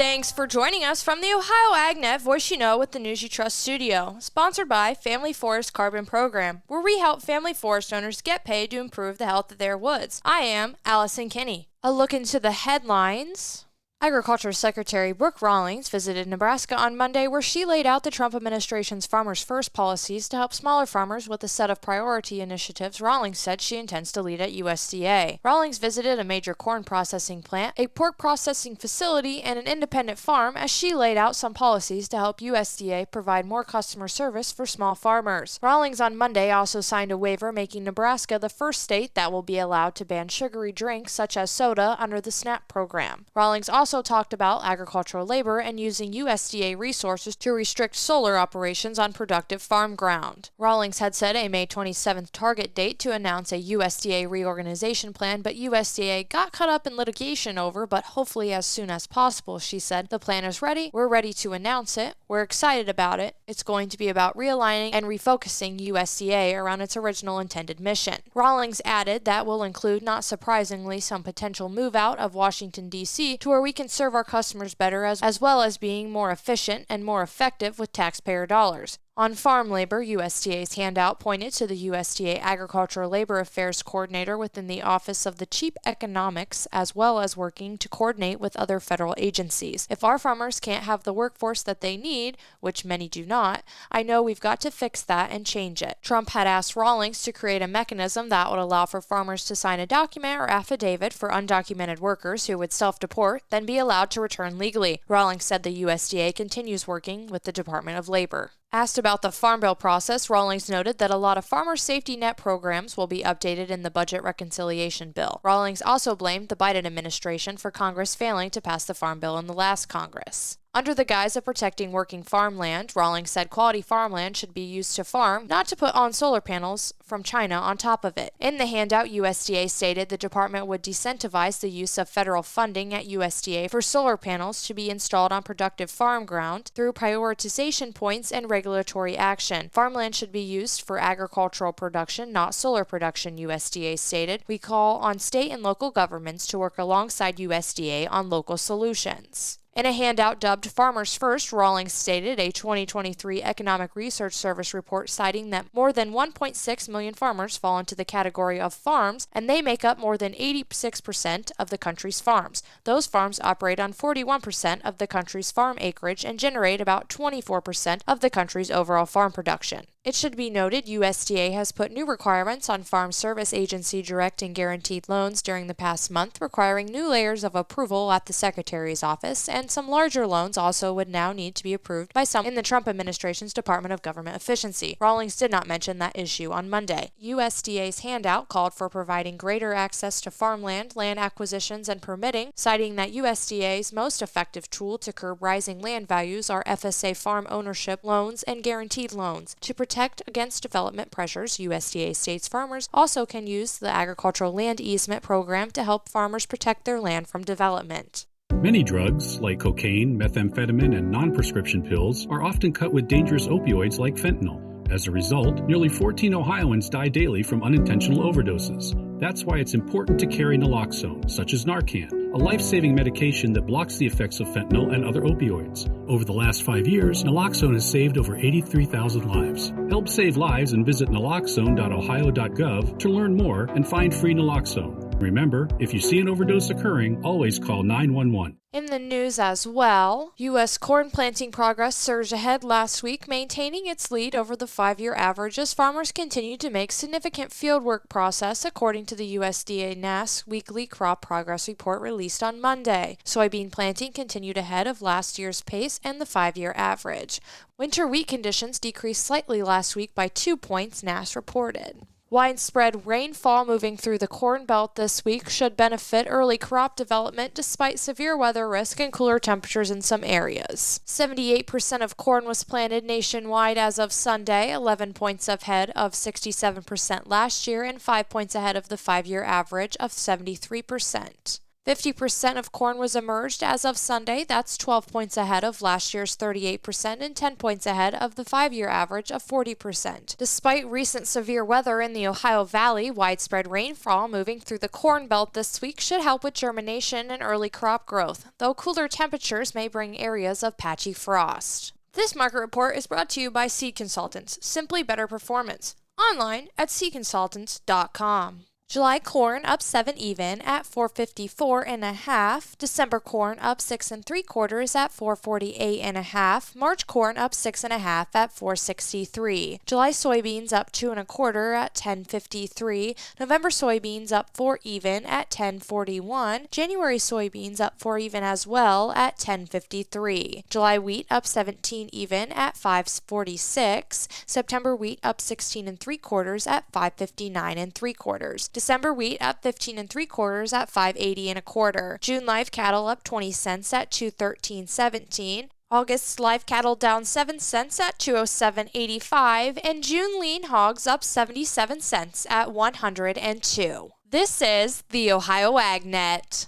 Thanks for joining us from the Ohio AgNet Voice You Know with the News You Trust studio, sponsored by Family Forest Carbon Program, where we help family forest owners get paid to improve the health of their woods. I am Allison Kinney. A look into the headlines. Agriculture Secretary Brooke Rawlings visited Nebraska on Monday, where she laid out the Trump administration's Farmers First policies to help smaller farmers with a set of priority initiatives Rawlings said she intends to lead at USDA. Rawlings visited a major corn processing plant, a pork processing facility, and an independent farm as she laid out some policies to help USDA provide more customer service for small farmers. Rawlings on Monday also signed a waiver making Nebraska the first state that will be allowed to ban sugary drinks such as soda under the SNAP program. Rawlings also talked about agricultural labor and using USDA resources to restrict solar operations on productive farm ground. Rawlings had set a May 27th target date to announce a USDA reorganization plan, but USDA got caught up in litigation over, but hopefully as soon as possible, she said. The plan is ready. We're ready to announce it. We're excited about it. It's going to be about realigning and refocusing USDA around its original intended mission. Rawlings added that will include, not surprisingly, some potential move out of Washington, D.C. to where we can serve our customers better as well as being more efficient and more effective with taxpayer dollars. On farm labor, USDA's handout pointed to the USDA Agricultural Labor Affairs Coordinator within the Office of the Chief Economics, as well as working to coordinate with other federal agencies. If our farmers can't have the workforce that they need, which many do not, I know we've got to fix that and change it. Trump had asked Rawlings to create a mechanism that would allow for farmers to sign a document or affidavit for undocumented workers who would self-deport, then be allowed to return legally. Rawlings said the USDA continues working with the Department of Labor. Asked about the Farm Bill process, Rawlings noted that a lot of farmer safety net programs will be updated in the budget reconciliation bill. Rawlings also blamed the Biden administration for Congress failing to pass the Farm Bill in the last Congress. Under the guise of protecting working farmland, Rawlings said quality farmland should be used to farm, not to put on solar panels from China on top of it. In the handout, USDA stated the department would disincentivize the use of federal funding at USDA for solar panels to be installed on productive farm ground through prioritization points and regulatory action. Farmland should be used for agricultural production, not solar production, USDA stated. We call on state and local governments to work alongside USDA on local solutions. In a handout dubbed Farmers First, Rawlings stated a 2023 Economic Research Service report citing that more than 1.6 million farmers fall into the category of farms, and they make up more than 86% of the country's farms. Those farms operate on 41% of the country's farm acreage and generate about 24% of the country's overall farm production. It should be noted USDA has put new requirements on Farm Service Agency direct and guaranteed loans during the past month, requiring new layers of approval at the Secretary's office, and some larger loans also would now need to be approved by some in the Trump administration's Department of Government Efficiency. Rawlings did not mention that issue on Monday. USDA's handout called for providing greater access to farmland, land acquisitions, and permitting, citing that USDA's most effective tool to curb rising land values are FSA farm ownership loans and guaranteed loans. To protect against development pressures, USDA states farmers also can use the Agricultural Land Easement Program to help farmers protect their land from development. Many drugs, like cocaine, methamphetamine, and non-prescription pills, are often cut with dangerous opioids like fentanyl. As a result, nearly 14 Ohioans die daily from unintentional overdoses. That's why it's important to carry naloxone, such as Narcan, a life-saving medication that blocks the effects of fentanyl and other opioids. Over the last 5 years, naloxone has saved over 83,000 lives. Help save lives and visit naloxone.ohio.gov to learn more and find free naloxone. Remember, if you see an overdose occurring, always call 911. In the news as well, U.S. corn planting progress surged ahead last week, maintaining its lead over the 5-year average as farmers continue to make significant fieldwork progress, according to the USDA NASS weekly crop progress report released on Monday. Soybean planting continued ahead of last year's pace and the 5-year average. Winter wheat conditions decreased slightly last week by 2 points, NASS reported. Widespread rainfall moving through the Corn Belt this week should benefit early crop development despite severe weather risk and cooler temperatures in some areas. 78% of corn was planted nationwide as of Sunday, 11 points ahead of 67% last year and 5 points ahead of the 5-year average of 73%. 50% of corn was emerged as of Sunday. That's 12 points ahead of last year's 38% and 10 points ahead of the 5-year average of 40%. Despite recent severe weather in the Ohio Valley, widespread rainfall moving through the Corn Belt this week should help with germination and early crop growth, though cooler temperatures may bring areas of patchy frost. This market report is brought to you by Seed Consultants, simply better performance. Online at seedconsultants.com. July corn up 7 even at 454.5. December corn up 6 3/4 at 448.5. March corn up 6 1/2 at 463. July soybeans up 2 1/4 at 1053. November soybeans up 4 even at 1041. January soybeans up 4 even as well at 1053. July wheat up 17 even at 546. September wheat up 16 3/4 at 559 3/4. December wheat up 15 3/4 at 580 1/4. June live cattle up 20 cents at 213.17. August live cattle down 7 cents at 207.85, and June lean hogs up 77 cents at 102. This is the Ohio AgNet.